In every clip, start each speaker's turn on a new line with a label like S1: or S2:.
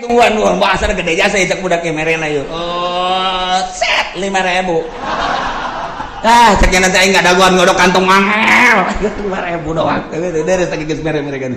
S1: tungguan bahasa gede jasa cek budak merena yuk. Set 5.000. Ceknya nanti aing ngadaguan ngodok kantong angel. 5.000 doang. Dari saking geus mere-mere kan.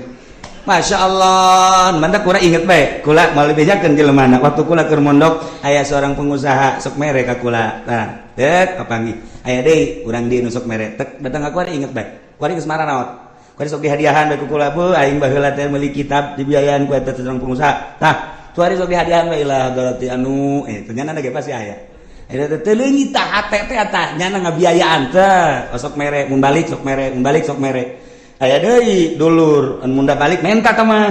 S1: Masya Allah, mandak kura inget baik. Kula mau bejakeun jelema waktu kula keur mondok aya seorang pengusaha sok mere ka kula. Nah, dek kapanggih. Aya deui urang di nu sok mere. Tek datang ka kula inget baik. Kula geus marah naon? Kula sok dihadiahan bae ku kula bu aing baheula teh meuli kitab dibiayaan ku eta seorang pengusaha. Tah, tu hari sok dihadiahan bae lah galati anu ternyata ge pasti aya. Eta teh leungit tah hate teh tah nyana ngabiayaan teh. Sok mere mun balik sok mere, mun balik sok mere. Aya deui dulur an munda balik menta tah mah.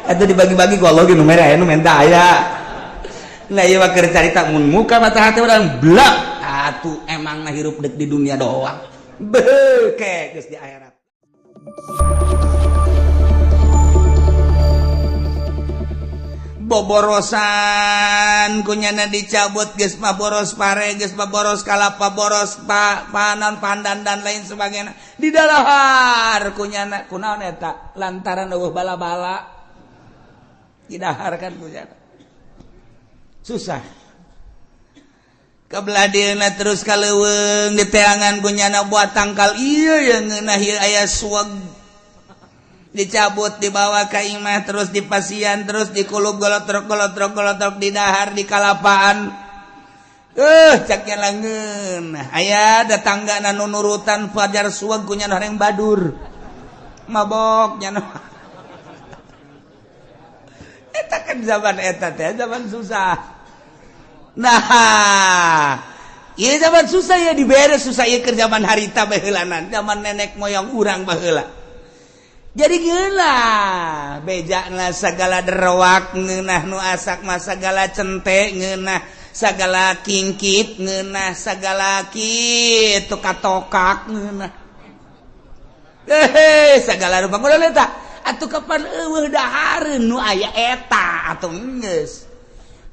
S1: Eta dibagi-bagi ku Allah ge nu mere aya nu menta aya. Nah ieu mah keur carita mun muka mata hati urang blak atuh emang hirup dek di dunia doang. Beuke geus di akhirat. Boborosan kunyana dicabut geus mah boros pare geus mah boros kalapa boros panan pandan dan lain sebagainya di dalahar kunyana kunaon eta lantaran eueuh bala-bala didahar kan kunyana susah kabladieuna terus kaleuweung di teangan kunyana buat tangkal ieu yang ngeunah ieu aya suag dicabut dibawa ka imah terus dipasian terus dikulub golotrok di dahar di kalapaan caknya langeun aya tetangga nu nurutan fajar suag kunya horeng badur mabok nya eta kan zaman eta teh zaman susah nah ieu zaman susah ya dibere susah ieu keur zaman harita baheulanan zaman nenek moyang urang baheula. Jadi geunah bejana sagala derwak ngeunah nu asak mah sagala cente ngeunah sagala kingkit ngeunah sagala kitu katokak ngeunah sagala rupa kudu eta atuh kapan eueuh dahareun nu aya eta atuh geus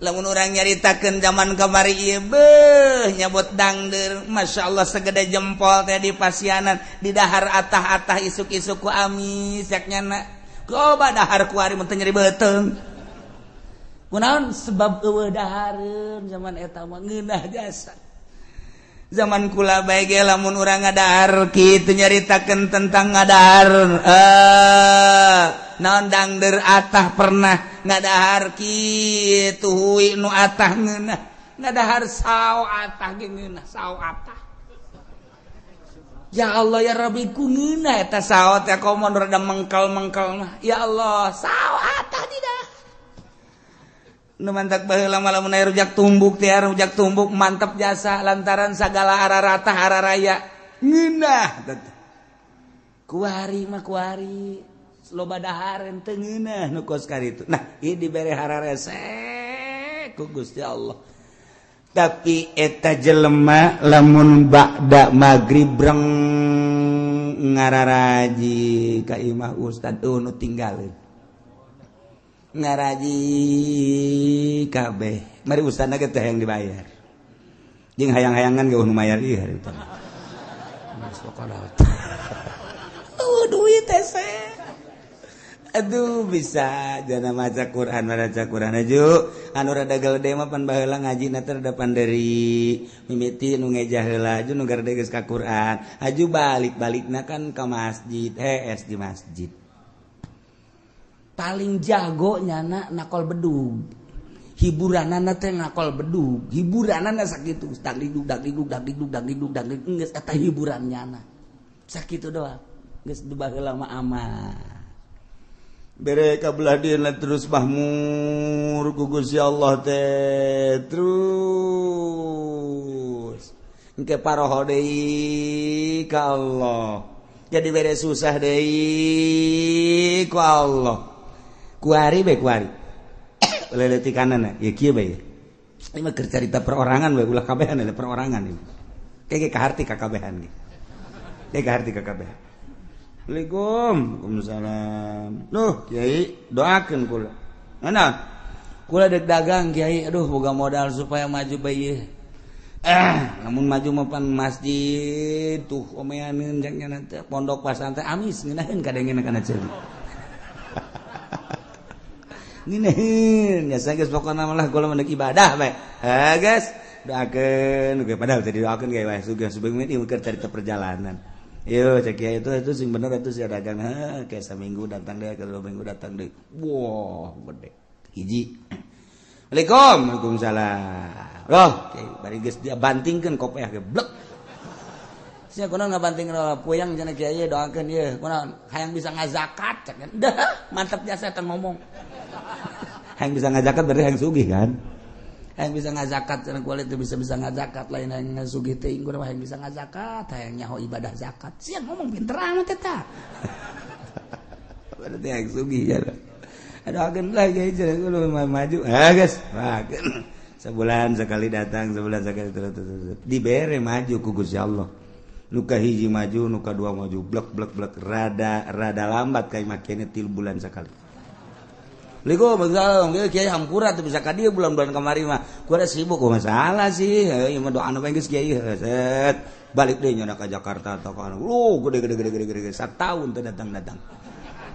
S1: lamun urang nyaritakeun zaman kamari ieu beuh nyabot dangdeur masyaallah segede jempol teh di pasianan di dahar atah-atah isuk-isuk ku amis yaknyana loba dahar ku ari mun teu nyeri beuteung kunaon sebab eueuh dahareun zaman eta mah ngeunah jasa zaman kula bae ge lamun urang ngadahar kitu nyaritakeun tentang ngadahar naon dangdeur atah pernah ngadahar kitu huwi nu atah ngeunah ngadahar sao atah ge ngeunah sao atah ya Allah ya Rabbi ku ngeunah eta sao teh komo rada mengkel-mengkel mah ya Allah sao atah tidak nu mantak baheula lamun aya rujak tumbuk teh rujak tumbuk mantep jasa lantaran sagala araratah araraya ngeunah kuari mah kuari loba dahar teu ngeunah nu kos kaditu nah ieu dibere hararese ku Gusti Allah tapi eta jelema lamun ba'da magrib breng ngararaji ka imah ustad nu tinggalin ngaraji kabeh mari ustadna ge teh yang dibayar jeung hayang-hayangan ge nu mayar ieu hari teh duit teh aduh bisa jana maca Quran aju anu rada gede mah pan baheula ngajina teh rada panderi mimiti nu ngejah heula aju nu gerde geus ka Quran aju balik-balikna kan ka masjid es di masjid paling jago nyana nakol bedug hiburanana teh nakol bedug hiburanana sakitu dagdugdug geus eta hiburan nyana sakitu doang geus baheula mah aman bere kabelah dieuna terus mahmur ku Gusti Allah teh terus engke paroho deui ka Allah jadi bere susah deui ku Allah kuari bae kuari leletikanana ya kieu bae ieu mah keur carita perorangan bae ulah kabehan ada perorangan ieu kege kaharti ka kabehan ge kege kaharti ka kabehan. Waalaikumsalam. Duh, Kiai, doakeun kula. Ngana? Kula dek dagang Kiai, aduh boga modal supaya maju bae. Namun maju mah pan masjid tuh omeaneun jangnya nanti pondok pesantren amis ngeunaheun kadengena kana ceuli. Ngineun nya geus pokona mah kula mah ibadah bae. Ha geus doakeun ge padahal tadi doakeun ge wae sugih-sugih mah ieu keur carita perjalanan. Yo cek ya itu sing bener itu si dagang kayak seminggu datang deh, kedua minggu datang deh. Wah, gede. Hiji. Waalaikumsalam. Loh, bari geus dia bantingkeun kopeh ge blek. Sia kunaon ngabantingkeun puyang cenah kieu doakeun ieu. Kunaon hayang bisa ngazakat cek. Dah, mantap jasa eta ngomong. Hayang bisa ngazakat berarti hayang sugih kan? Hayang bisa ngazakat cenah kulit itu bisa ngazakat lain hayang sugih teuing kunaon hayang bisa ngazakat, hayang nyaho ibadah zakat. Sia ngomong pinteran teh tah. Berarti hayang sugih ya. Doakeun lah kieu cenah kudu maju. Geus, sebulan sekali datang, sebulan sekali terus. Dibere maju ku Gusti Allah. Nuka hiji maju, nuka dua maju, blek rada lambat kayak makanya 3 bulan sekali. Ligo masalah, kiai hampura tuh bisa kadieu bulan-bulan kemarin mah. Gua sibuk, masalah sih. Ieu mah doana bae geus kiai. Set. Balik deui nya ka Jakarta atau ka gede 1 tahun teh datang.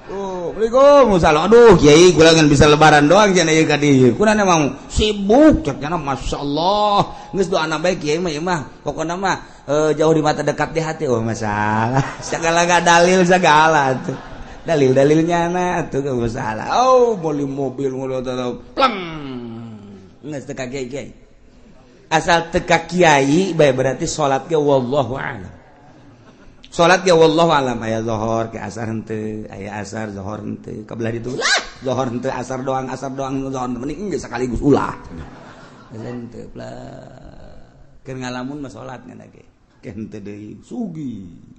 S1: Assalamualaikum. Aduh, kiai gua kan bisa lebaran doang cenah ieu ka dieu. Kunaon emang sibuk cenah masyaallah. Geus doana bae kiai mah pokona mah jauh di mata dekat di hati masalah. Segala gak dalil segala tuh. Dalil-dalilnya na tuh gak masalah. Beli mobil plang. Geus teu ka kiai. Asal teu ka kiai bae berarti salat ge wallahu a'lam. Salat ge wallahu a'lam aya zuhur ke asar henteu, aya asar zuhur henteu. Kabelah ditu lah, zuhur henteu asar doang zuhur mending geus sekaligus ulah. Henteu keur ngalamun mah salat ngana ge. Henteu deui sugih.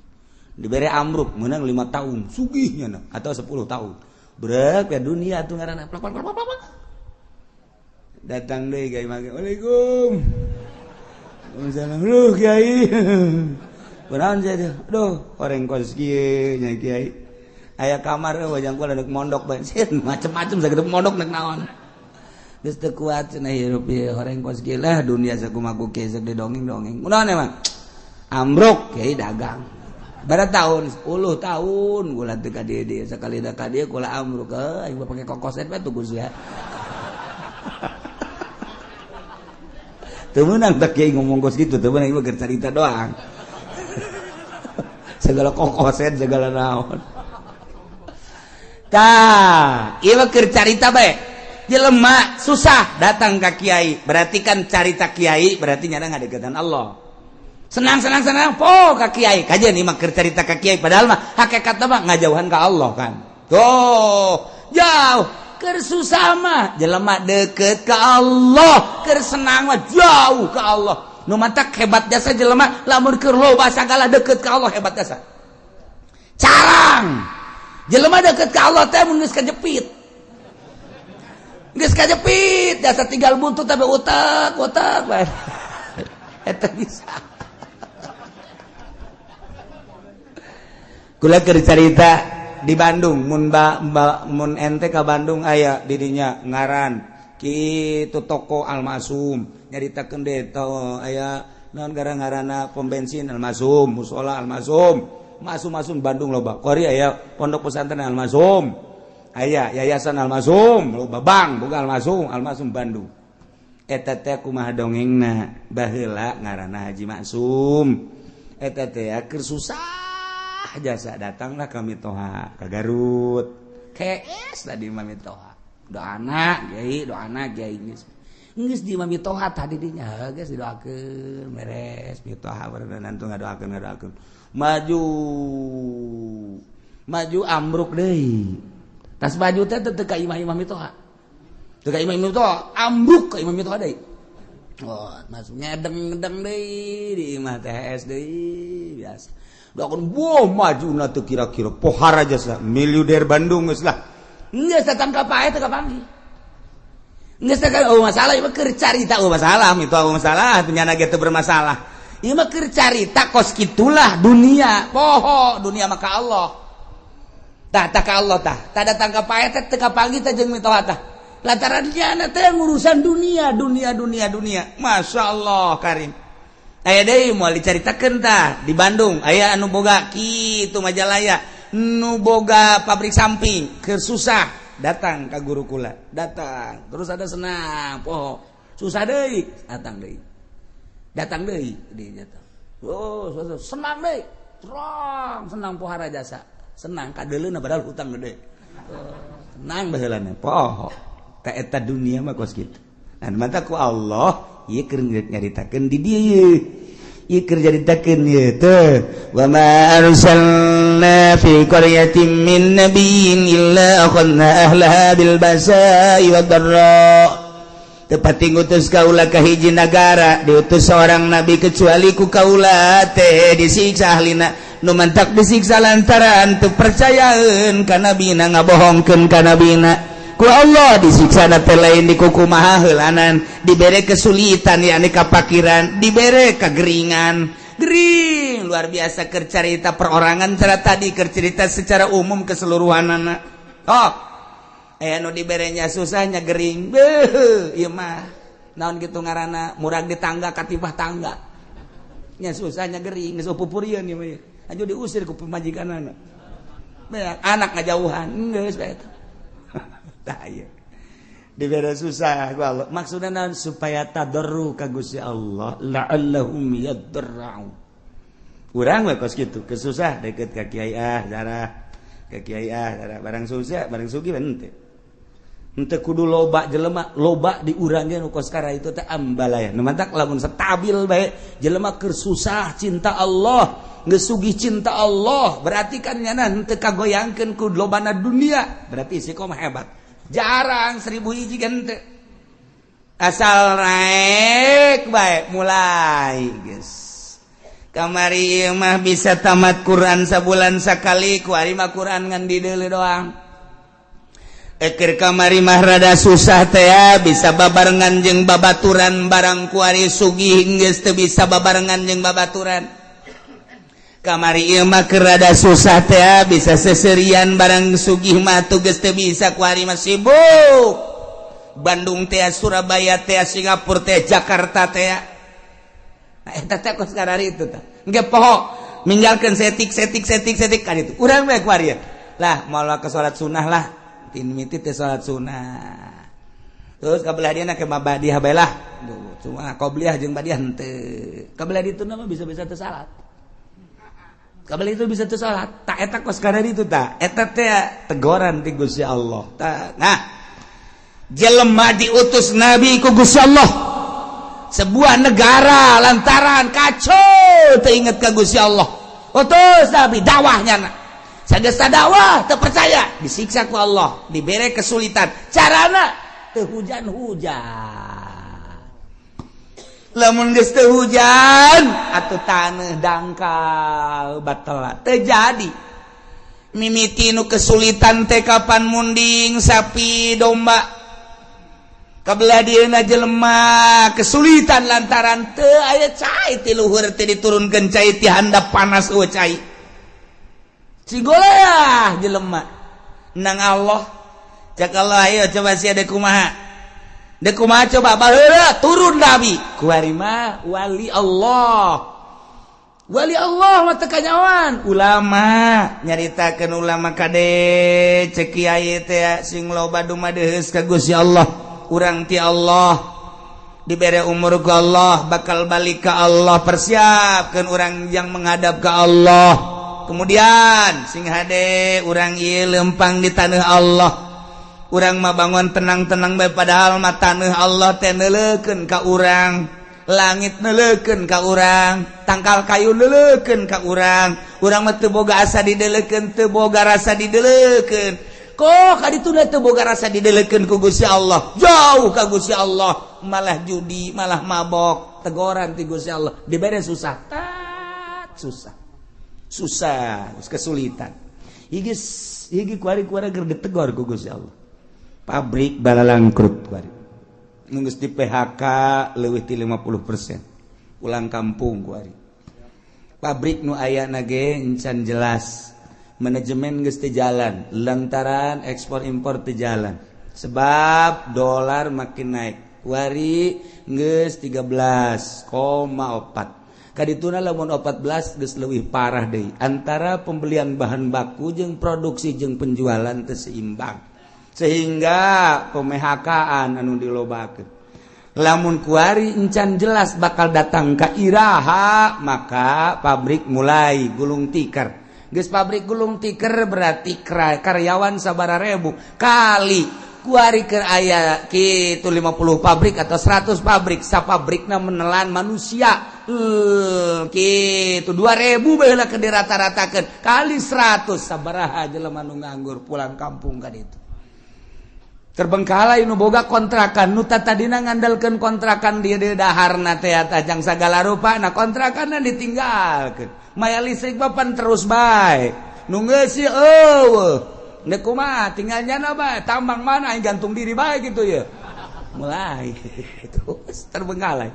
S1: Dibere amruk meunang 5 tahun sugihnya atau 10 tahun. Beurek ya dunia atuh ngaranna. Datang deui kiai mage. Waalaikum. Waalaikumsalam. Lu kiai. Kunaon saya? Aduh, orang kos kieu nya kiai. Aya kamar wajang kula neuk mondok bae. Macem-macem sagede mondok neuk naon. Geus teu kuat cenah hirup ieu horeng kos kieu lah dunia sakumaha kieu sok didongeng-dongeng. Kunaon emang? Amruk kiai dagang. Bara tahun 10 tahun kula teu ka dieu sakali da ka dieu kula amruk aing pake kokoset bae tuh Gus ya. Teu meunang tak kiai ngomong kos kitu teu meunang ieu keur carita doang. Segala kokoset segala naon. Tah, ieu keur carita bae. Jelema susah datang ka kiai, berarti kan carita kiai berarti nyana ngadeukeutan Allah. Senang po ka kiai, kajian ieu mah keur carita ka kiai padahal mah hakikatna mah ngajauhan ka Allah kan. Tuh, jauh keur susah mah jelema deukeut ka Allah, keur senang mah jauh ka Allah. Nu matak hebat jasa jelema lamun keur loba sagala deukeut ka Allah hebat jasa. Carang. Jelema deukeut ka Allah teh mun geus kajepit. Geus kajepit jasa tinggal buntut tapi utek bae. Eta bisa. Kula keur carita di Bandung mun ente ka Bandung aya di dinya ngaran kitu toko Almasum nyaritakeun deui aya naon ngaranna pom bensin Almasum, musola Almasum, masum Bandung loba. Kori aya pondok pesantren Almasum. Aya yayasan Almasum, loba bank boga Almasum Bandung. Eta teh kumaha dongengna baheula ngaranna Haji Maksum. Eta teh keur susah jasa datanglah ka Mitoha ka Garut. Kees tadi Mami Toha. Doana kiai geus di Mami Toha tadi dinya geus didoakeun beres Mitoha berenang tuh ngadoakeun. Maju ambruk deui. Tas maju teh teu ka imah Mami Toha. Teu ka imah Mami Toha, ambruk ka imah Mami Toha deui. Oh, masuk ngedeng-ngedeng deui di imah THS deui biasa. Doakeun maju na teu kira-kira pohar aja sa miliuder Bandung geus lah. Geus datang ka pae teu kapanggih. Geus teh masalah ieu keur carita masalah itu masalah nyana ge teu bermasalah. Ieu mah keur carita kos kitulah dunia. Poho dunia mah ka Allah. Tah ka Allah tah. Tah datang ka pae teh teu kapanggih teh jeung mitoha tah. Lantaran nyana teh ngurusan dunia. Masyaallah Karim. Aya deui moal dicaritakeun tah di Bandung aya anu boga kitu Majalaya nu boga pabrik samping keur susah datang ke guru kula datang terus ada senang poho susah deui datang deui dia datang senang deui terang senang pohara jasa senang kadeuleuna padahal hutang gede senang baheulana poho ta eta dunia mah kos kitu nah mata ku Allah ieu keur nyaritakeun di dieu ieu keur nyaritakeun ieu teh wa ma arsalna fi qaryatin min nabiyyin illa akhadna ahlaha bil basa'i wad dharra tepati ngutus kaula ka hiji nagara diutus seorang nabi kecuali ku kaula teh disiksa ahlina nu mantak disiksa lantaran teu percayaeun ka nabina ngabohongkeun ka nabina ku Allah disiksa na teh lain di kukumaha heulanan dibere kesulitan yakni kapakiran dibere kageringan gering luar biasa keur carita perorangan cara tadi keur cerita secara umum keseluruhanana anu diberenya susahnya gering ieu mah naon kitu ngaranna murag di tangga katipah tangga nya susahnya gering geus pupurieun ieu mah aju diusir ku pemajikanana anak ngajauhan geus bae eta tah ieu dibere susah ku Allah maksudna naon supaya tadarru ka Gusti Allah la'allahum yadarra'u urang we kos kitu kesusah deket ka kiai darah ka kiai darah barang susah barang sugih henteu henteu kudu loba jelema loba di urang ge nu kos kara itu teh ambalaya nu mantak lamun stabil bae jelema keur susah cinta Allah geus sugih cinta Allah berarti kan nyana henteu kagoyangkeun ku lobana dunia berarti istiqomah hebat jarang 1000 hiji kan teu asal naik bae mulai geus kamari mah bisa tamat Quran sabulan sakali ku ari mah Quran ngan di deuleu doang eker kamari mah rada susah teh bisa babarengan jeung babaturan barang ku ari sugih geus teu bisa babarengan jeung babaturan kamari ieu mah keur rada susah teh bisa seserian barang sugih mah tugas teu bisa ku ari mah sibuk Bandung teh Surabaya teh Singapura teh Jakarta teh nah eta teh kos karari itu teh engke poho ninggalkeun setik kan itu urang bae ku ari lah moal ke salat sunah lah tin miti teh salat sunah terus kabelah dia na ke mabadiah bae lah cuma qobliyah jeung badiah henteu kabelah dituna mah bisa-bisa teu salat kabel itu bisa tuh salat tak eta kos karena itu tak eta teh teguran ti Gusti Allah nah jelema diutus nabi ku Gusti Allah sebuah negara lantaran kacau teu inget ka Gusti Allah utus nabi dakwahnya sagesta dakwah teu percaya disiksa ku Allah dibere kesulitan carana teu hujan-hujan lamun geus teu hujan atuh taneuh dangkal batal terjadi mimiti nu kesulitan teh kapan munding sapi domba kabelah dieuna jelema kesulitan lantaran teu aya cai ti luhur teh diturunkeun cai ti handap panas eueuh cai sigoleh jelema nang Allah cak Allah ayo coba sia de kumaha dek kumaha coba baheula turun nabi ku ari mah wali Allah mah teu kanyawan ulama nyaritakeun ulama kade cek kiai teh sing loba dumadeus ka Gusti Allah urang ti Allah dibere umur ku Allah bakal balik ka Allah persiapkeun urang yang menghadap ka Allah kemudian sing hade urang ieu lempang di taneuh Allah urang mah bangun tenang-tenang bae padahal mah taneuh Allah teh neuleukeun ka urang langit neuleukeun ka urang tangkal kayu neuleukeun ka urang mah teu boga asa dideuleukeun teu boga rasa dideuleukeun kok kadituna teu boga rasa dideuleukeun ku Gusti Allah jauh ka Gusti Allah malah judi malah mabok teguran ti Gusti Allah dibere susah kesulitan higi kuari-kuari keur ditegor ku Gusti Allah pabrik balalangkrut kuari nunggus di PHK leuwih ti 50% ulang kampung kuari pabrik nu ayana ge encan jelas manajemen geus teu jalan lantaran ekspor impor teu jalan sebab dolar makin naik kuari geus 13,4 kadituna lamun 14 geus leuwih parah deui antara pembelian bahan baku jeung produksi jeung penjualan teu seimbang sehingga PMHK-an anu dilobakeun lamun kuari encan jelas bakal datang ka iraha maka pabrik mulai gulung tikar geus pabrik gulung tikar berarti karyawan sabaraha ribu kali kuari keur aya kitu 50 pabrik atau 100 pabrik sapabrikna menelan manusia kitu 2000 baheula keur dirata-ratakeun kali 100 sabaraha jelema nu nganggur pulang kampung ka ditu terbengkalai nu boga kontrakan nu tadina ngandalkeun kontrakan di daharna teh tajang sagala rupa na kontrakanna ditinggalkeun maya listrik papan terus bae nu geus eueuh nek kumaha tinggal nyana bae tambang mana aing gantung diri bae gitu ya mulai terus terbengkalai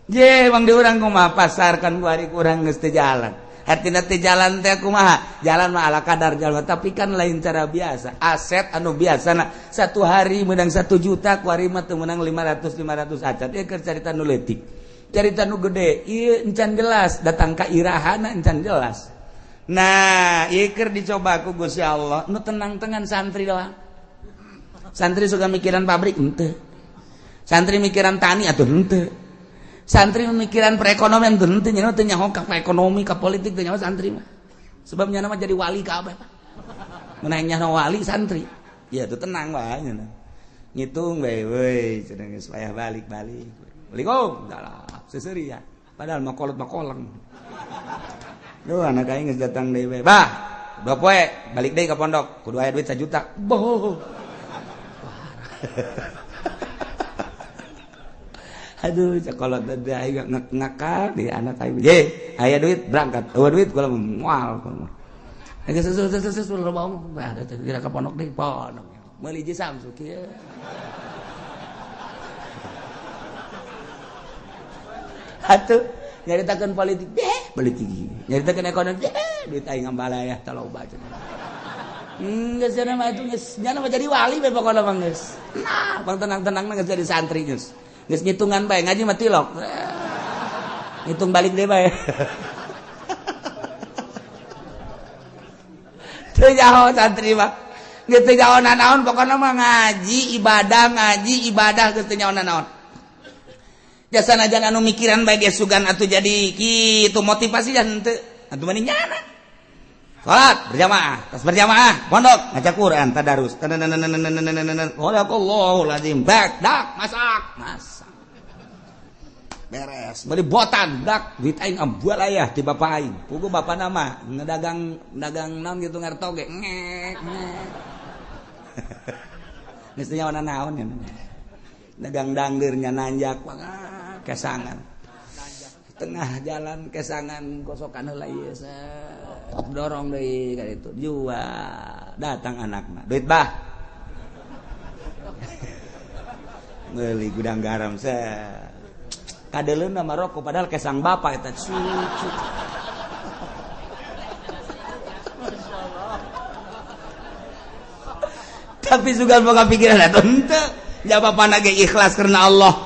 S1: ye bang di urang kumaha pasarkan kuari kurang geus teu jalan artinya teh jalan teh kumaha jalan mah ala kadar jalan tapi kan lain cara biasa aset anu biasana satu hari menang 1 juta kuari mah teu menang 500 acat ieu keur carita nu leutik carita nu gede ieu encan jelas datang ka irahana encan jelas nah ieu keur dicoba ku Gusti Allah nu tenang-tenang santri doang santri suka mikiran pabrik henteu santri mikiran tani atuh henteu santri memikiran perekonomian tuh nanti nyawa tanya hongkak ke ekonomi ke politik tanya santri mah sebabnya nama jadi wali ke apa menangnya wali santri ya tuh tenang banget ngitung weh cenah geus supaya balik Assalamualaikum seseri ya padahal mah kolot duh anak aing geus datang deui we bah udah poe balik deui ka pondok kudu aya duit 1 juta boh aduh sekolah teh aing ngakak di anak aing ye aya duit berangkat eueuh duit kula moal geus sesu lobong ada kira ka pondok deui pondok meuli ji Samsu kieu atuh nyaritakeun politik politik nyaritakeun ekonomi duit aing ngambalaya taloba cenah geus cenah mah atuh geus nya mah jadi wali we pokona mah geus nah bang tenang-tenang geus jadi santri geus geus ngitungan bae ngaji mah tilok. Ngitung balik deui bae. Teu nyaho santri mah. Geus teu nyaho naon pokona mah ngaji ibadah geus teu nyaho naon. Jasa najan anu mikiran bae ge sugan atuh jadi kitu motivasi dan teu atuh mani nyana. Salat berjamaah, tas berjamaah, pondok ngaca Quran, tadarus. Allahu lazim, dak masak. Beres beli botan dak duit aing ambual aya ti bapak aing pugu bapak nama ngedagang naon gitu ngartoge ngek geus teu nyawana naon ya dagang dangdeurnya nanjak kesangan tengah jalan kesangan kosokan heula ieu dorong deui ka ditu jual datang anakna duit bah meuli gudang garam kadeleun nama rokok padahal kesang bapak eta cucu tapi juga boga pikiran atuh henteu ya bapana ge ikhlas karena Allah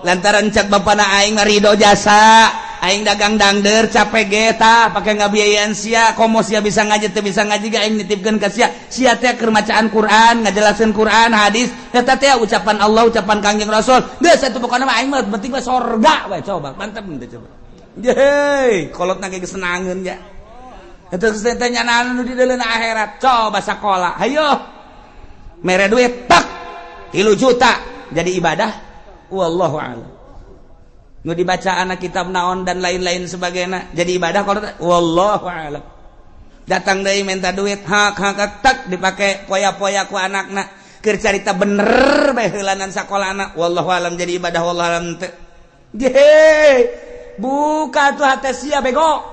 S1: lantaran cak bapana aing ridho jasa aing dagang dangdeur capek ge tah pake ngabiayaan sia komo sia bisa ngaji teu bisa ngaji ge aing nitipkeun ka sia teh keur macaan Quran ngajelaskeun Quran hadis eta teh ucapan Allah ucapan Kangjeng Rasul geus atuh pokona mah aing mah penting mah sorga we coba mantep teh coba yeay kolotna ge senangeun ya eta teh nyana anu di dalam akhirat coba sakola hayo mere duit tak 3 juta jadi ibadah wallahu a'lam nu dibaca anak kitab naon dan lain-lain sebagainya jadi ibadah kalau wallahu a'lam datang deui minta duit hak tak dipake poya-poya ku anakna keur carita bener bae heulanan sakolana wallahu a'lam jadi ibadah wallahu a'lam teu buka tuh hate sia bego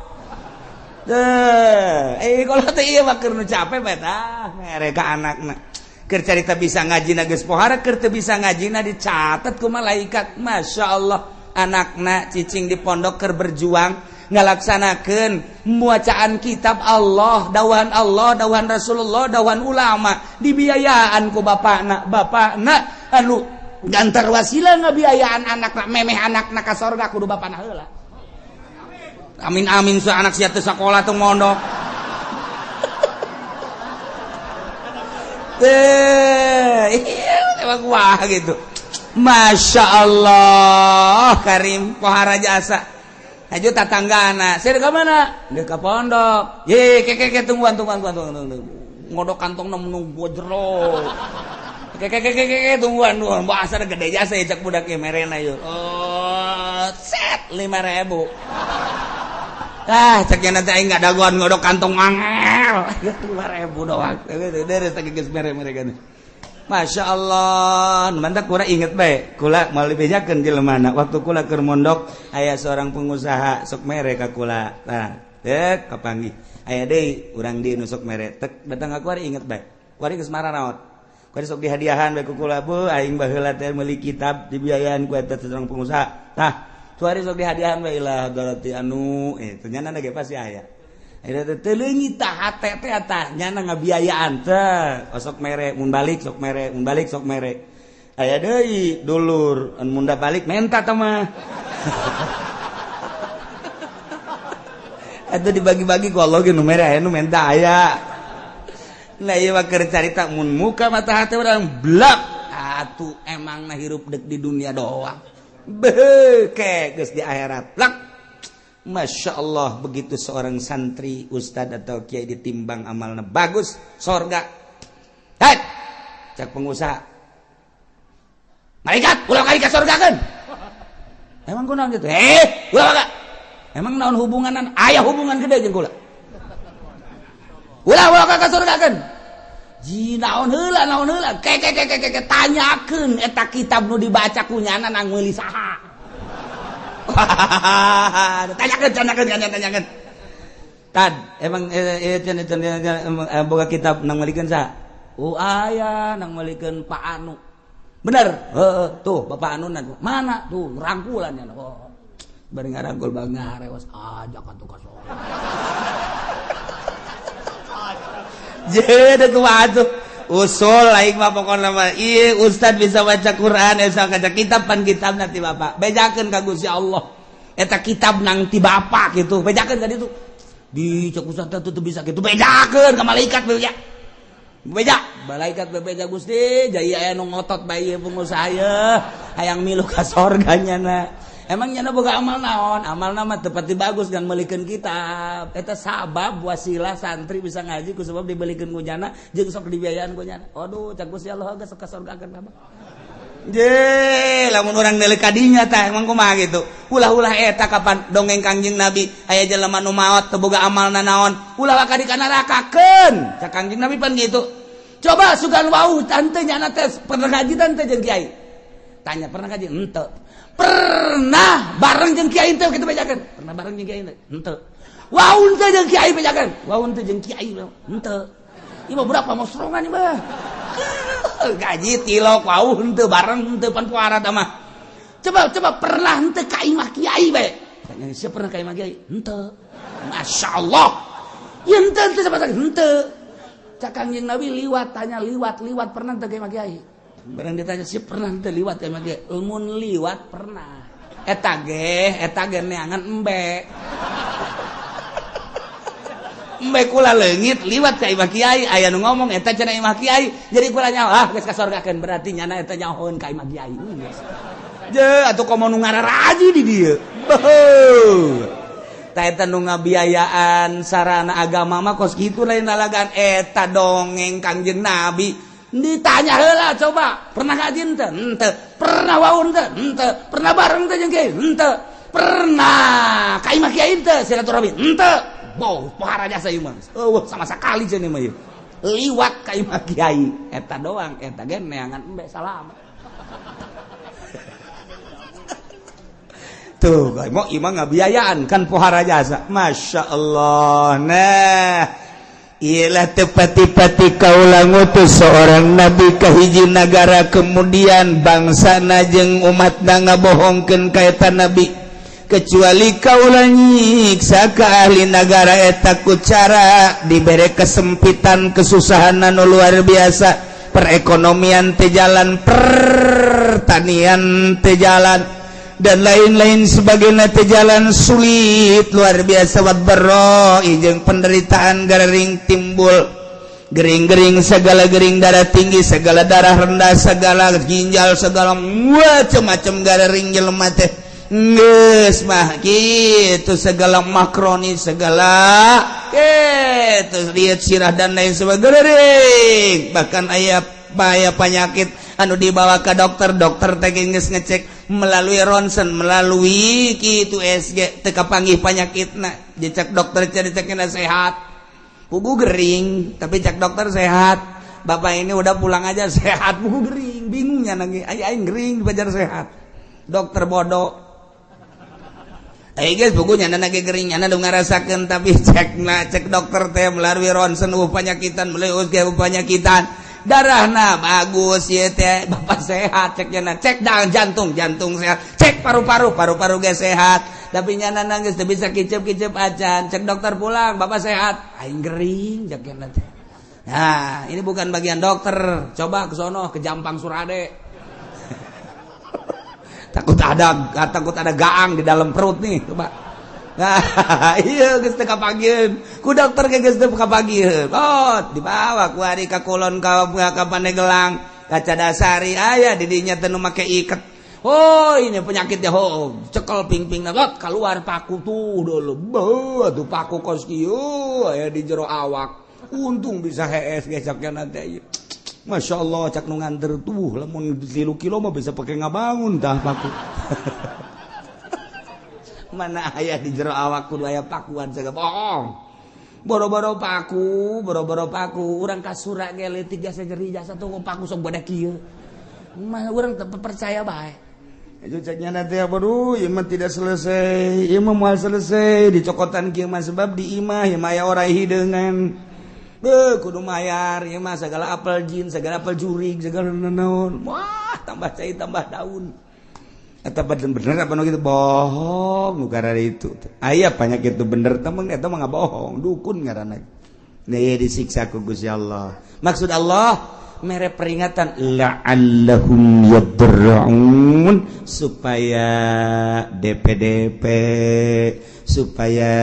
S1: kalau teh ieu mah keur nu capek bae tah mere ka anakna keur carita bisa ngajina geus pohara keur teu bisa ngajina dicatet ku malaikat masyaallah anakna cicing di pondok keur berjuang ngalaksanakeun muacaan kitab Allah, dawahan Rasulullah, dawahan ulama, dibiayaan ku bapakna anu gantar wasilah ngabiayaan anakna memeh anakna ka sorga kudu bapana heula. Amin sa anak sia teu sakola teu mondok. wah gitu. Masya Allah Karim pohara jasa aju tatanggana saya ke mana dia ke pondok ye keke tungguan ngodok kantong nemu bojero keke tungguan bahasa gede jasa ya cak budak merena yuk set 5.000 caknya nanti aing nggak daguan ngodok kantong angel 5.000 doang dari geus mere-mere nih. Masya Allah mantap kura inget baik kula mau bejakeun jelemana waktu kula keur mondok aya seorang pengusaha sok mere ka kula dek kapanggih aya deui urang di nu sok mere tek datang ka kula inget baik kula geus marah naon kula sok dihadiahan bae ku kula bu aing baheula teh meuli kitab dibiayaan ku eta seorang pengusaha kula sok dihadiahan bae lah berarti anu ternyata ge pasti aya teleungi tah hate teh tah nyana ngabiayaan teh sok mere mun balik sok mere aya deui dulur mun da balik menta teh mah atuh dibagi-bagi ku Allah ge nu mere aya nu menta aya nah ieu mah keur carita mun muka mata hate urang blak atuh emang na hirup dek di dunia doang beuke geus di akhirat blak. Masya Allah begitu seorang santri ustad atau kiai ditimbang amalnya bagus sorga cak pengusaha malaikat ulah kali ka sorga kan emang kunaon gitu ulah emang naon hubunganan aya hubungan gede jeung kula ulah ka sorga kan ji naon heula ke tanyakeun eta kitab nu dibaca ku nyana nang meuli saha tanyakan tad emang boga kitab nang malikeun saha aya nang malikeun Pak Anu bener tuh Bapak Anu mana tuh rangkulannya bari ngarangkul bangga rewas ajak atuh ka sono jadi kumaha usul lain mah pokokna mah ieu ustad bisa baca Quran bisa baca kitab pan kitab nanti Bapak bejakeun ka Gusti Allah eta kitab nang ti Bapak gitu bejakeun ka ditu di cek ustad teh bisa gitu bejakeun ka malaikat beja malaikat beja Gusti jai aya nu ngotot bae pengusaha ieu hayang milu ka sorganya na emang nyana boga amal naon amalna mah teu pati bagus kan meulikeun kitab eta sabab wasilah santri bisa ngaji ku sebab dibelikeun ku nyana jeung sok dibiayaan ku nyana aduh cak Gusti Allah geus sok kasorgakeun Bapak je lamun urang neuleuh ka dinya tah emang kumaha gitu ulah-ulah eta kapan dongeng Kangjeng Nabi aya jelema nu maot teu boga amalna naon ulah ka di nerakakeun cak Kangjeng Nabi pan gitu coba sugan wau tante nyana teh pernah ngaji tante jeung kiai tanya pernah ngaji henteu pernah bareng jeung kiai teh kitu bejakeun pernah bareng jeung kiai teh henteu waun teh jeung kiai bejakeun waun teh jeung kiai henteu ieu mah berapa mau serongan ieu mah gaji tilok waun teh bareng teh pan puara tah mah coba pernah henteu ka imah kiai bae tanya siapa pernah ka imah kiai henteu masyaallah ieu henteu teh sabaraha henteu cak Kangjeng Nabi liwat tanya liwat pernah teh ka imah kiai barang ditanya si pernah teh liwat emang ge mun liwat pernah eta ge neangan embe kula leungit liwat ka imah kiai aya nu ngomong eta cenah imah kiai jadi kula nyawa geus kasorgakeun berarti nyana eta nyahoeun ka imah kiai je atuh komo nu ngararaji di dieu tah eta nu ngabiayaan sarana agama mah kos kitu lain lalagan eta dongeng Kangjeng Nabi ditanya heula coba pernah ngaji henteu pernah waun henteu pernah bareng teh jeung kiai henteu pernah ka imah kiai henteu silaturahmi henteu boh pohara jasa ieu mah sama sakali cenah mah ieu liwat ka imah kiai eta doang eta ge neangan embe salam tuh mau imah ngabiayaan kan pohara jasa Masya Allah nah ialah tepati-pati kaulah ngutus seorang nabi ka hiji nagara kemudian bangsana jeung umatna ngabohongkeun ka eta nabi kecuali kaulah nyiksa ka ahli nagara eta ku cara dibere kesempitan kesusahan anu luar biasa perekonomian teh jalan pertanian teh jalan dan lain-lain sebagainya teh jalan sulit luar biasa wat baroi jeung penderitaan garering timbul gering-gering segala gering darah tinggi segala darah rendah segala ginjal segala macam-macam garing jelema teh geus mah kitu segala makroni segala kitu lihat sirah dan lain sebagainya bahkan aya penyakit anu dibawa ke dokter teh geus ngecek melalui ronsen melalui kitu SG teu kapanggih penyakitna dicek dokter dicekna sehat pugu gering tapi cek dokter sehat bapak ini udah pulang aja sehat pugu gering bingungnya lagi aing gering dibajar sehat dokter bodoh guys bukunya nana gering nana udah ngerasakan tapi cek dokter teh melalui ronsen penyakitan melalui penyakitan darahna bagus ya teh bapak sehat ceknya cek jantung sehat cek paru-paru ge sehat tapi nyana nangis teu bisa kicep acan cek dokter pulang bapak sehat aing gering ceknya teh nah ini bukan bagian dokter coba ke sono ke Jampang Surade takut ada gaang di dalam perut nih coba nah iya geus teu kapagieun ku dokter ge geus teu kapagieun oh dibawa ku ari ka kulon ka Pandeglang kaca dasari aya di dinya teu nu make iket oh ini penyakitnya cekel ping-ping lot keluar paku tuh dulu tuh paku kos kieu aya di jero awak untung bisa HS gesaknya nanti Masya Allah cak nu nganter tuh lamun 3 kilo mah bisa pakai ngabangun tah paku mana ayah di jero awak kudu aya pakuan segala bohong boro-boro paku urang kasura ge leutik jasa jeri jasa tunggu paku sok badak kieu mah urang teu percaya bae itu caknya nanti aduh ieu mah tidak selesai ieu mah moal selesai dicokotan kieu mah sebab di imah ieu mah aya orang hideungan kudu mayar ieu mah segala apel jin segala apel jurig segala naon wah tambah cai tambah daun eta bener apa nu kitu bohong nu karana itu aya penyakit itu bener temen eta mah ngabohong dukun ngaranna nih disiksa ku Gusti Allah maksud Allah mere peringatan la'allahum yadra'un supaya DP supaya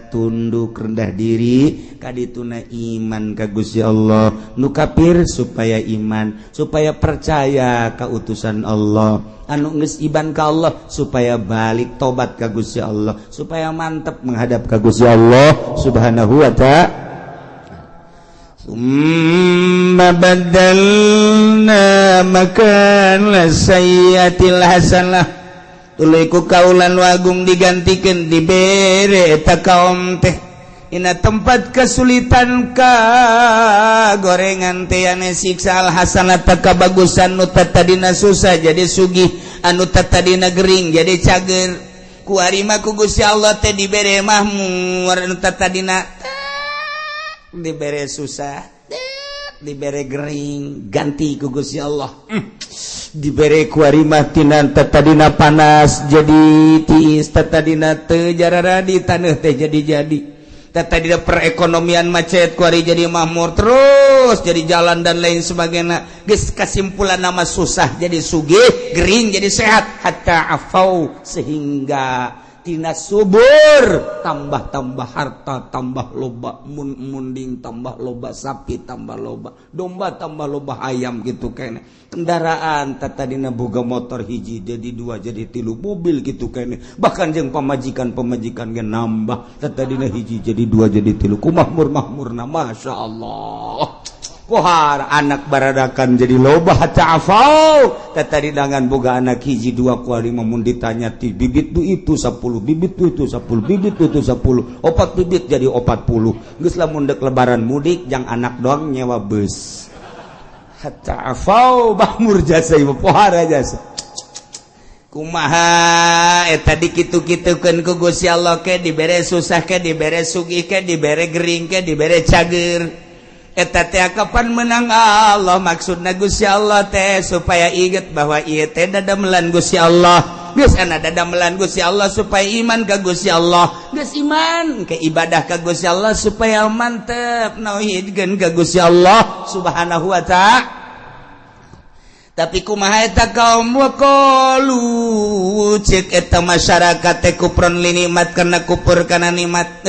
S1: tunduk rendah diri kadituna iman ka Gusti Allah nu kafir supaya iman supaya percaya ka utusan Allah anu geus iman ka Allah supaya balik tobat ka Gusti Allah supaya mantep menghadap ka Gusti Allah Subhanahu wa ta'ala summa badalna makan sayyatil hasanah tuliku kaulan wagung digantikeun dibere eta kaum teh ina tempat kesulitan ka gorengan teh ane siksa al hasanah kabagusan nu tadina susah jadi sugih anu tadina gering jadi cager ku ari mah ku Gusti Allah teh dibere mahmur anu tadina dibere susah dibere gering ganti ku Gusti Allah dibere ku ari mah tina tadina panas jadi tiis tadina teu jararadi taneuh teh jadi tadina perekonomian macet ku ari jadi makmur terus jadi jalan dan lain sebagainya geus kasimpulan nama susah jadi sugih gering jadi sehat hatta afau sehingga tina subur tambah harta tambah loba munding tambah loba sapi tambah loba domba tambah loba ayam gitu kene kendaraan tadina boga motor hiji jadi 2 jadi 3 mobil gitu kene bahkan jeung pamajikan ge nambah tadina hiji jadi 2 jadi 3 ku makmurna masyaallah pohar anak baradakan jadi loba ta'afau tadi dengan boga anak hiji 2 ku 5 mun ditanya ti bibit itu 10 bibit itu 10 bibit itu 10 4 bibit jadi 40 geus lamun dek lebaran mudik jang anak doang nyewa bus ta'afau bahmur jasa ieu pohar jasa kumaha eta dikitu-kitukeun ku Gusti Allah ke dibere susah ke dibere sugih ke dibere gering ke dibere cager eta teh kapan menang Allah maksudna Gusti Allah teh supaya inget bahwa ieu teh dadamelan Gusti Allah geus ana dadamelan Gusti Allah supaya iman ka Gusti Allah geus iman ke ibadah ka Gusti Allah supaya mantep nauhidkeun ka Gusti Allah Subhanahu wa ta'ala tapi kumaha eta kaum waqalu cek eta masyarakat teh kufrun li nikmat kana kufur kana nikmat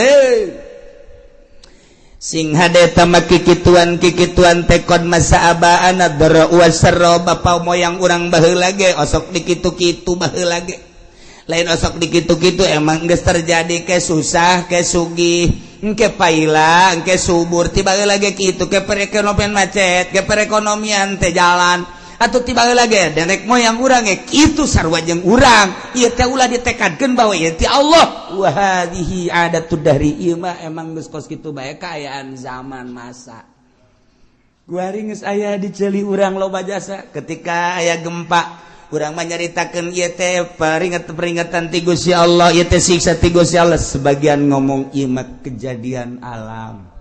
S1: sing hade kikituan tekon masa abaan adra wasarro bapak moyang urang baheula ge osok dikitu-kitu baheula ge lain osok dikitu-kitu emang geus terjadi ke susah ke sugih engke paila engke subur tiba heula ge kitu ke perekonomian macet ke perekonomian teh jalan atuh tiba heula ge derek moyang urang ge kitu sarua jeung urang ieu teh ulah ditekadkeun bahwa ieu ti Allah wa hadhihi adatud dahri ieu mah emang geus kos kitu bae kaayaan zaman masa guari geus aya di ceuli urang loba jasa ketika aya gempa urang mah nyaritakeun ieu teh peringatan ti Gusti Allah ieu teh siksa ti Gusti Allah sebagian ngomong ieu mah kejadian alam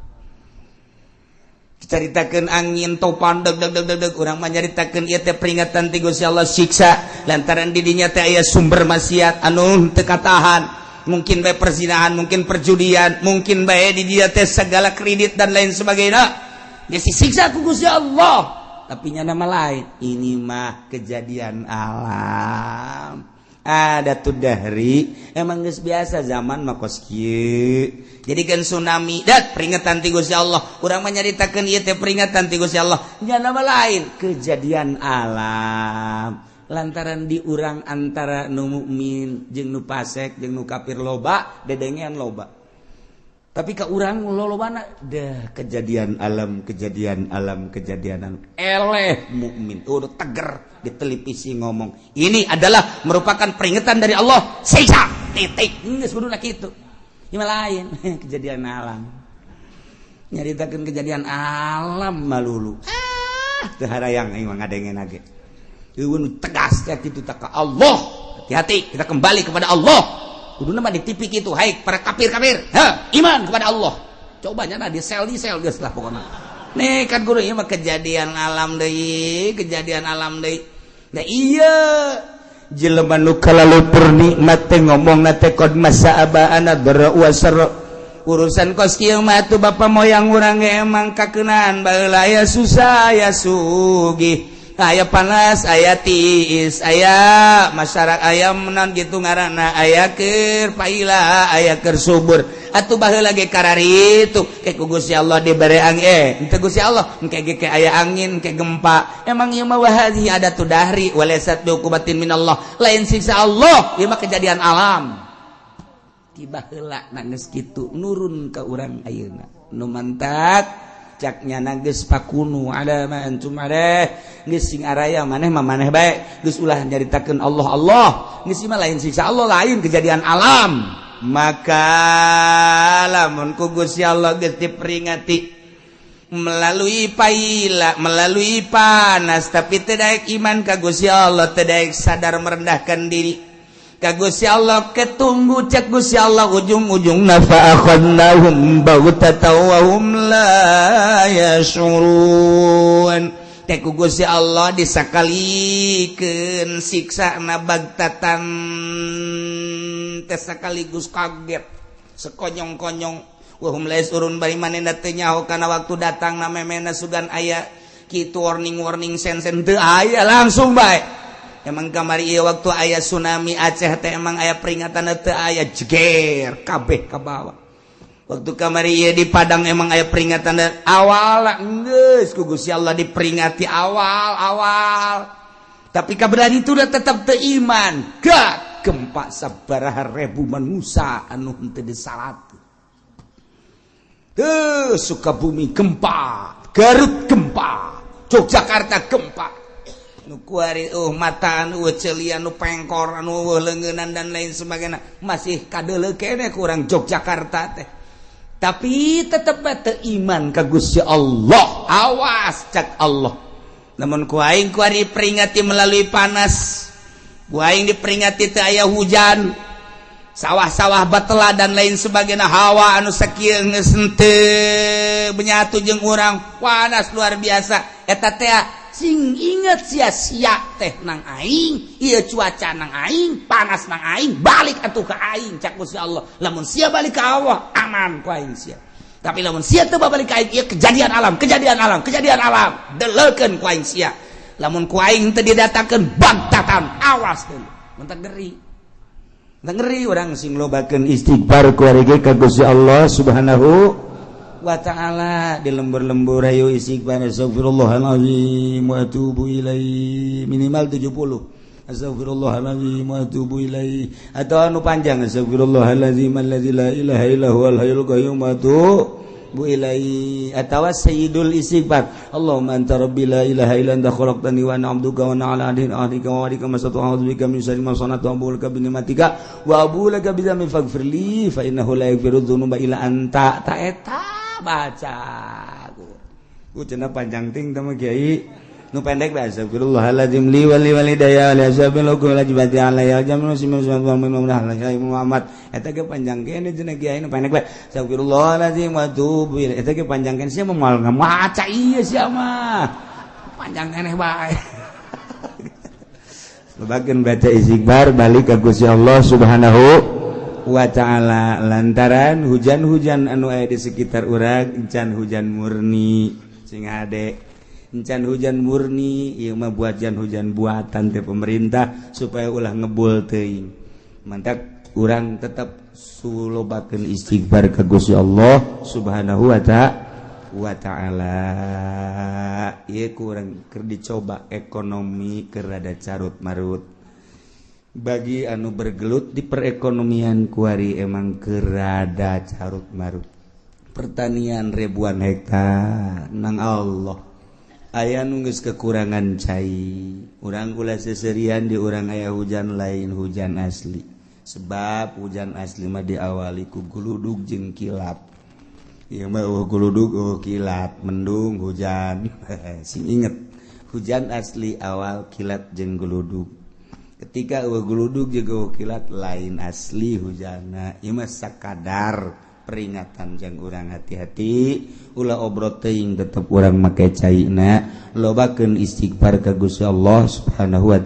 S1: caritakeun angin topan deg urang mah nyaritakeun ieu teh peringatan ti Gusti Allah siksa lantaran di dinya teh aya sumber maksiat anu teu katahan mungkin bae perzinahan mungkin perjudian mungkin bae di dinya teh segala kredit dan lain sebagainya geus disiksa ku Gusti Allah tapi nya nama lain ini mah kejadian alam ada tuh dahri emang geus biasa zaman mah kos kieu jadikeun tsunami dat peringatan ti Gusti Allah urang mah nyaritakeun ieu teh peringatan ti Gusti Allah nya nama lain kejadian alam lantaran di urang antara nu mukmin jeung nu fasik jeung nu kafir loba dedengean loba tapi ka urang lolobana dah kejadian alam eleh mukmin udah teger di televisi ngomong ini adalah merupakan peringatan dari Allah siksa titik geus kuduna kitu ieu lain kejadian alam nyaritakeun kejadian alam malulu teu harayang aing mah ngadengen age eueun tegas teh kitu teh ka Allah hati-hati kita kembali kepada Allah kuduna mah di TV kitu hai para kafir iman kepada Allah coba nya di sel geus lah pokona nekat guru ieu mah kejadian alam deui da iya jelema nu kalalupur nikmat teh ngomongna teh qad masa'abana dara wasara urusan kos kieu mah tuh bapa moyang urang ge emang kakeunaan baheula aya susah aya sugih aya panas aya tiis aya masyarakat aya menan gitu ngaranna aya keur paila aya keur subur atuh baheula ge karari itu ke Gusti Allah dibere angin teu Gusti Allah engke ge aya angin ke gempa emang ieu mah wahadi ada tu dahri walaysat biuqubatin minallah lain siksa Allah ieu mah kejadian alam tiba heula geus kitu nurun ka urang ayeuna nu mantak caknya geus pakunu ada mah antum ada geus sing araya maneh mah maneh bae geus ulah nyaritakeun Allah geus mah lain siksa Allah lain kejadian alam maka lamun ku Gusti Allah geus diperingati melalui paila melalui panas tapi teu daek iman ka Gusti Allah teu daek sadar merendahkan diri ka Gusti Allah ketunggu cek Gusti Allah ujung-ujungna fa akhadnahum baghtatan wa hum la yashurun teh ku Gusti Allah disakalikeun siksana baghtatan teh sakaligus kaget sekonyong-konyong wa hum la yashurun bari manehna teu nyaho kana waktu datang na memena sugan aya kitu warning sen-sen teu aya langsung bae emang kamari ieu waktu aya tsunami Aceh teh emang aya peringatan teu aya jeger kabeh ka bawah waktu kamari ieu di Padang emang aya peringatan awal geus ku Gusti Allah diperingati awal tapi kaberani itu udah tetap teu iman gak gempa sabaraha ribu manusia anu henteu disalat teu Sukabumi gempa Garut gempa Yogyakarta gempa nu kuari mata anu ceuli anu pengkor anu leungeunnan dan lain sebagainya masih kadeuleu keneh kurang Yogyakarta teh tapi tetep teu iman ka Gusti Allah awas cak Allah namun ku aing kuari peringati melalui panas ku aing diperingati teu aya hujan sawah-sawah batela dan lain sebagainya hawa anu sakieu geus henteu benyatu jeung urang panas luar biasa eta teh sing inget sia-sia teh nang aing ieu cuaca nang aing panas nang aing balik atuh ka aing cak Gusti Allah lamun sia balik ka Allah aman ku aing sia tapi lamun sia teu balik ka aing ieu kejadian alam deleukeun ku aing sia lamun ku aing teu didatangkeun baghtatan awas teh mentak ngeri urang sing lobakeun istighfar ku ari ge ka Gusti Allah Subhanahu wa ta'ala di lembur-lembur ayo istighfar astagfirullahalazim wa atubu ilaihi minimal 70 astagfirullahalazim wa atubu ilaihi atau anu panjang astagfirullahalazim alladzi la ilaha illa huwal hayyul qayyum wa atubu ilaihi atau sayyidul istighfar Allahumma anta rabbi la ilaha illa anta khalaqtani wa ana 'abduka wa ana 'ala ahdika wa wa'dika masattu a'udzu bika min syarri ma sana'tu wa a'udzu bika bi ni'matika wa a'udzu bika bi dzambi faghfirli fa innahu la yaghfiru dzunuba illa anta ta eta baca ku cenah panjang ting teh kiai nu pendek bae astagfirullahaladzim li wali walidayya li ashabil wajibati alayya jamin Muhammad eta ge panjang kene cenah kiai nu pendek bae astagfirullahaladzim wa atubu ilaih eta ge panjang kene sia moal ngamaca ieu sia mah panjang keneh bae bagian baca istighfar balik ka Gusti Allah Subhanahu wa ta'ala lantaran hujan-hujan anu aya di sekitar urang encan hujan murni sing ade encan hujan murni ieu mah hujan buatan teh pemerintah supaya ulah ngebul teuing mantap urang tetap sulobakeun istighfar ka Gusti Allah Subhanahu wa ta'ala ieu kurang keur dicoba ekonomi keur rada carut marut bagi anu bergelut di perekonomian kuari emang kerada carut marut pertanian ribuan hektar nang Allah aya nu geus kekurangan cai urang kula seserian di urang aya hujan lain hujan asli sebab hujan asli mah diawali ku guludug jeung kilap ieu mah guludug kilap mendung hujan sing inget hujan asli awal kilat jeung guludug ketika geludug juga kilat lain asli hujana ieu mah sakadar peringatan jeung urang hati-hati ulah obrot teuing tetep urang make caina lobakeun istighfar ka Gusti Allah Subhanahu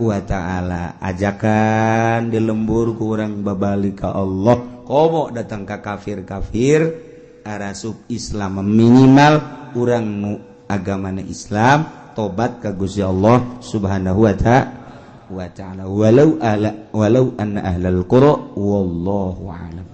S1: wa ta'ala ajakan di lembur ku urang babalik ka Allah komo datang ka kafir-kafir arasuk Islam minimal urang nu agamana Islam tobat ka Gusti Allah Subhanahu wa ta'ala walau anna ahlal qura wallahu a'lam.